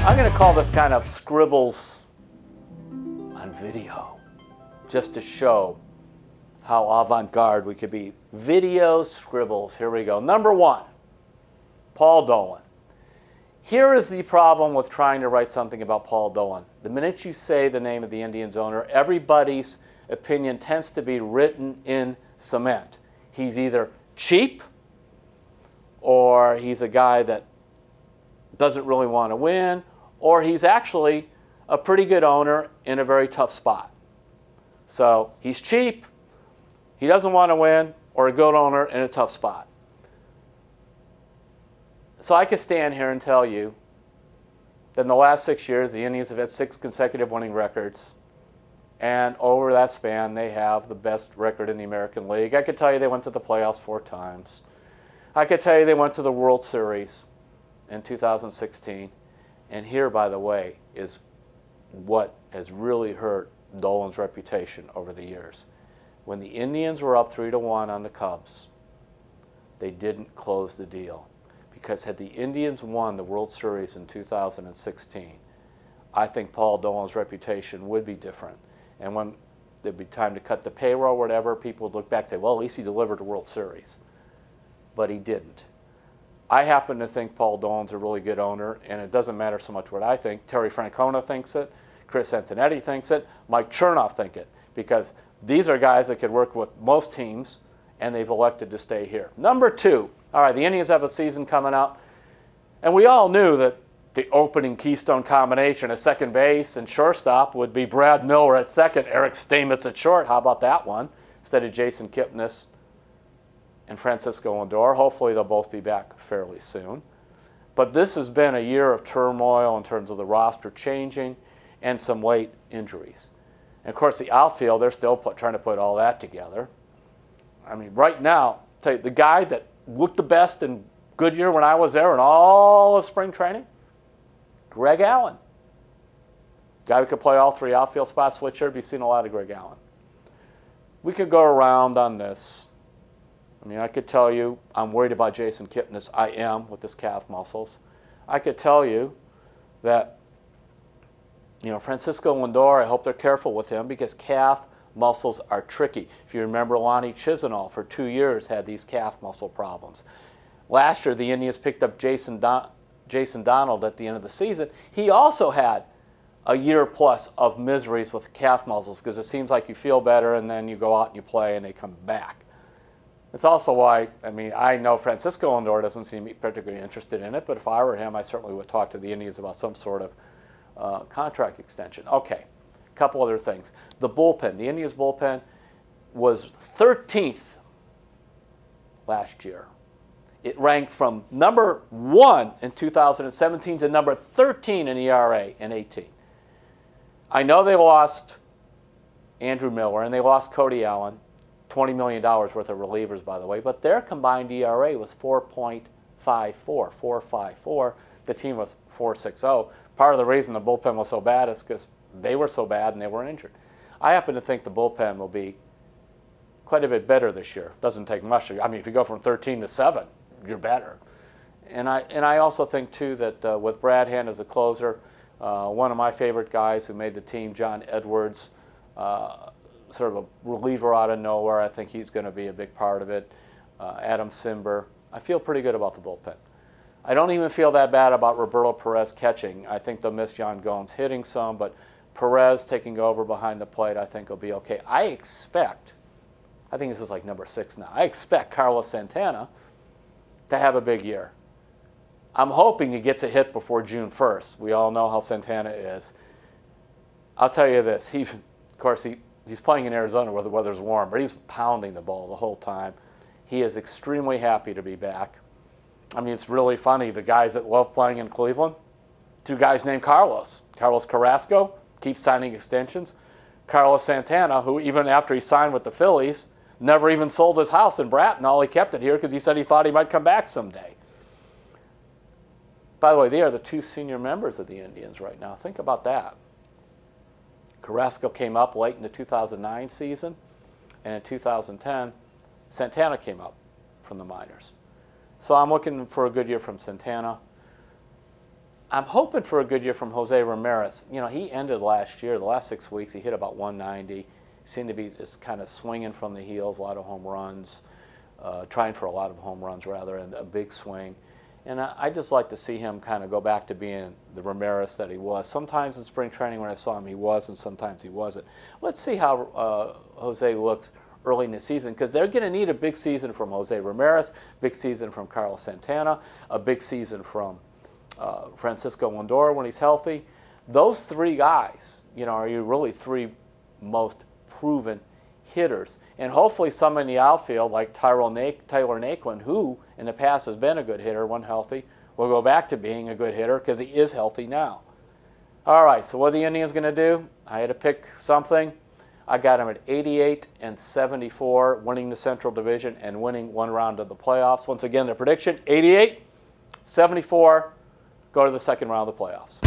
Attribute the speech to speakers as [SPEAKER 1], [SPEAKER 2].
[SPEAKER 1] I'm going to call this kind of scribbles on video, just to show how avant-garde we could be. Video scribbles, here we go. Number one, Paul Dolan. Here is the problem with trying to write something about Paul Dolan. The minute you say the name of the Indians owner, everybody's opinion tends to be written in cement. He's either cheap, or he's a guy that doesn't really want to win, or he's actually a pretty good owner in a very tough spot. So he's cheap, he doesn't want to win, or a good owner in a tough spot. So I could stand here and tell you that in the last 6 years, the Indians have had 6 consecutive winning records. And over that span, they have the best record in the American League. I could tell you they went to the playoffs 4 times. I could tell you they went to the World Series in 2016. And here, by the way, is what has really hurt Dolan's reputation over the years. When the Indians were up 3-1 on the Cubs, they didn't close the deal. Because had the Indians won the World Series in 2016, I think Paul Dolan's reputation would be different. And when there'd be time to cut the payroll or whatever, people would look back and say, well, at least he delivered a World Series. But he didn't. I happen to think Paul Dolan's a really good owner, and it doesn't matter so much what I think. Terry Francona thinks it, Chris Antonetti thinks it, Mike Chernoff thinks it, because these are guys that could work with most teams, and they've elected to stay here. Number two, all right, the Indians have a season coming up, and we all knew that the opening keystone combination at second base and shortstop would be Brad Miller at second, Eric Stamets at short. How about that one? Instead of Jason-Kipness and Francisco-Lindor. Hopefully they'll both be back fairly soon. But this has been a year of turmoil in terms of the roster changing and some late injuries. And of course the outfield, they're still trying to put all that together. I mean, right now, I'll tell you, the guy that looked the best in Goodyear when I was there in all of spring training, Greg Allen. Guy who could play all 3 outfield spots, switch here, be seen a lot of Greg Allen. We could go around on this. I mean, I could tell you I'm worried about Jason-Kipness. I am, with his calf muscles. I could tell you that, you know, Francisco-Lindor, I hope they're careful with him because calf muscles are tricky. If you remember, Lonnie Chisenhall for 2 years had these calf muscle problems. Last year, the Indians picked up Jason Donald at the end of the season. He also had a year plus of miseries with calf muscles because it seems like you feel better and then you go out and you play and they come back. It's also why, I mean, I know Francisco-Lindor doesn't seem particularly interested in it, but if I were him, I certainly would talk to the Indians about some sort of contract extension. Okay, a couple other things. The bullpen, the Indians bullpen was 13th last year. It ranked from number 1 in 2017 to number 13 in ERA in 18. I know they lost Andrew Miller and they lost Cody Allen, $20 million worth of relievers, by the way, but their combined ERA was 4.54. The team was 4.60. Part of the reason the bullpen was so bad is because they were so bad and they were injured. I happen to think the bullpen will be quite a bit better this year. Doesn't take much. I mean, if you go from 13 to 7, you're better. And I also think, too, that with Brad Hand as a closer, one of my favorite guys who made the team, John Edwards, sort of a reliever out of nowhere. I think he's going to be a big part of it. Adam Simber. I feel pretty good about the bullpen. I don't even feel that bad about Roberto Perez catching. I think they'll miss John Gomes hitting some, but Perez taking over behind the plate I think will be okay. I expect, I think this is like number 6 now, I expect Carlos-Santana to have a big year. I'm hoping he gets a hit before June 1st. We all know how Santana is. I'll tell you this, of course, he's playing in Arizona where the weather's warm, but he's pounding the ball the whole time. He is extremely happy to be back. I mean, it's really funny. The guys that love playing in Cleveland, 2 guys named Carlos. Carlos-Carrasco keeps signing extensions. Carlos-Santana, who even after he signed with the Phillies, never even sold his house in Bratton. All he kept it here because he said he thought he might come back someday. By the way, they are the 2 senior members of the Indians right now. Think about that. Carrasco came up late in the 2009 season, and in 2010, Santana came up from the minors. So I'm looking for a good year from Santana. I'm hoping for a good year from Jose-Ramirez. You know, he ended last year, the last 6 weeks, he hit about 190. Seemed to be just kind of swinging from the heels, a lot of home runs, trying for a lot of home runs rather, and a big swing. And I just like to see him kind of go back to being the Ramirez that he was. Sometimes in spring training when I saw him, he was, and sometimes he wasn't. Let's see how Jose looks early in the season, because they're going to need a big season from Jose-Ramirez, big season from Carlos-Santana, a big season from Francisco-Lindor when he's healthy. Those three guys, you know, are your really three most proven hitters. And hopefully someone in the outfield like Tyler Naquin, who in the past has been a good hitter when healthy, will go back to being a good hitter because he is healthy now. All right, so what are the Indians going to do? I had to pick something. I got them at 88 and 74, winning the Central Division and winning one round of the playoffs. Once again, the prediction, 88, 74, go to the second round of the playoffs.